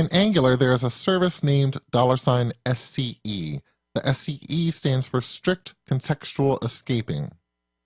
In Angular, there is a service named $SCE. The SCE stands for Strict Contextual Escaping.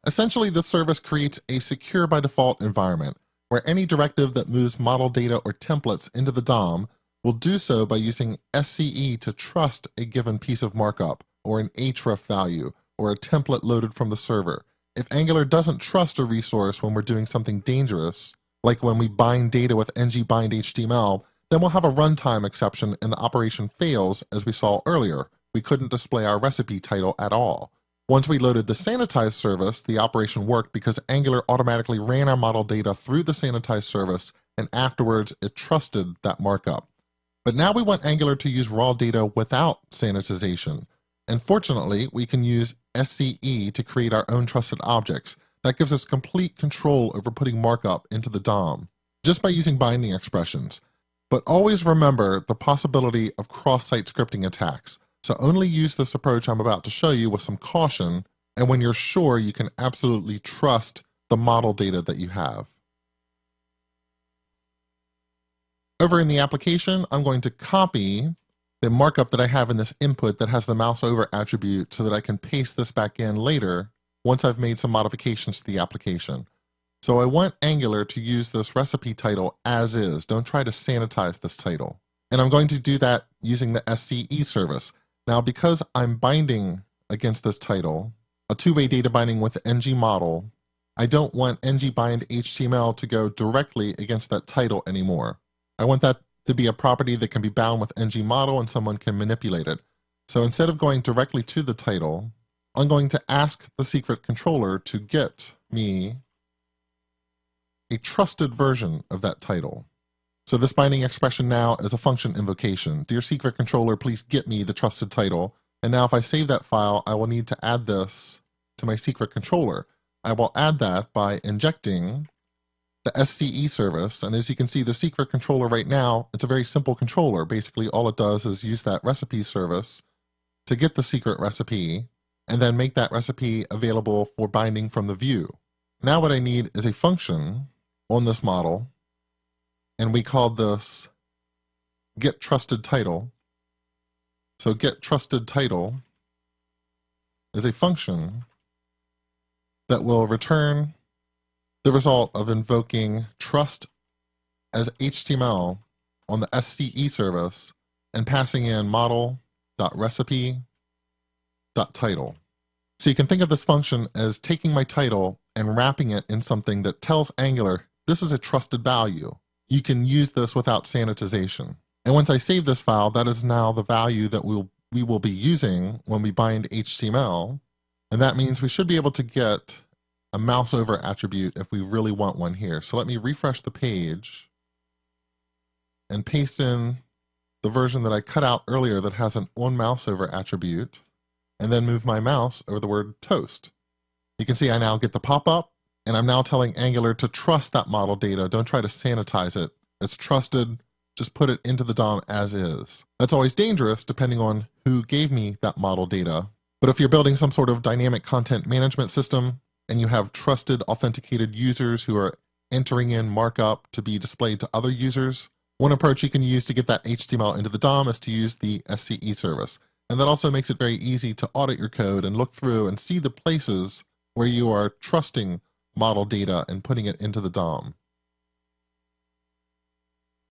Essentially, the service creates a secure by default environment where any directive that moves model data or templates into the DOM will do so by using SCE to trust a given piece of markup, or an href value, or a template loaded from the server. If Angular doesn't trust a resource when we're doing something dangerous, like when we bind data with ng-bind-html, then we'll have a runtime exception and the operation fails, as we saw earlier. We couldn't display our recipe title at all. Once we loaded the sanitize service, the operation worked because Angular automatically ran our model data through the sanitize service, and afterwards it trusted that markup. But now we want Angular to use raw data without sanitization. And fortunately, we can use SCE to create our own trusted objects. That gives us complete control over putting markup into the DOM, just by using binding expressions. But always remember the possibility of cross-site scripting attacks. So only use this approach I'm about to show you with some caution, and when you're sure you can absolutely trust the model data that you have. Over in the application, I'm going to copy the markup that I have in this input that has the mouse over attribute so that I can paste this back in later once I've made some modifications to the application. So I want Angular to use this recipe title as is. Don't try to sanitize this title. And I'm going to do that using the SCE service. Now, because I'm binding against this title, a two-way data binding with ng model, I don't want ng-bind HTML to go directly against that title anymore. I want that to be a property that can be bound with ng model and someone can manipulate it. So instead of going directly to the title, I'm going to ask the secret controller to get me a trusted version of that title. So this binding expression now is a function invocation. Dear secret controller, please get me the trusted title. And now if I save that file, I will need to add this to my secret controller. I will add that by injecting the SCE service. And as you can see, the secret controller right now, it's a very simple controller. Basically, all it does is use that recipe service to get the secret recipe and then make that recipe available for binding from the view. Now what I need is a function on this model, and we called this getTrustedTitle. So getTrustedTitle is a function that will return the result of invoking trust as HTML on the SCE service and passing in model.recipe.title. So you can think of this function as taking my title and wrapping it in something that tells Angular this is a trusted value. You can use this without sanitization. And once I save this file, that is now the value that we will be using when we bind HTML. And that means we should be able to get a mouse over attribute if we really want one here. So let me refresh the page and paste in the version that I cut out earlier that has an onMouse over attribute, and then move my mouse over the word toast. You can see I now get the pop-up, and I'm now telling Angular to trust that model data. Don't try to sanitize it. It's trusted. Just put it into the DOM as is. That's always dangerous depending on who gave me that model data. But if you're building some sort of dynamic content management system and you have trusted authenticated users who are entering in markup to be displayed to other users, one approach you can use to get that HTML into the DOM is to use the SCE service. And that also makes it very easy to audit your code and look through and see the places where you are trusting model data and putting it into the DOM.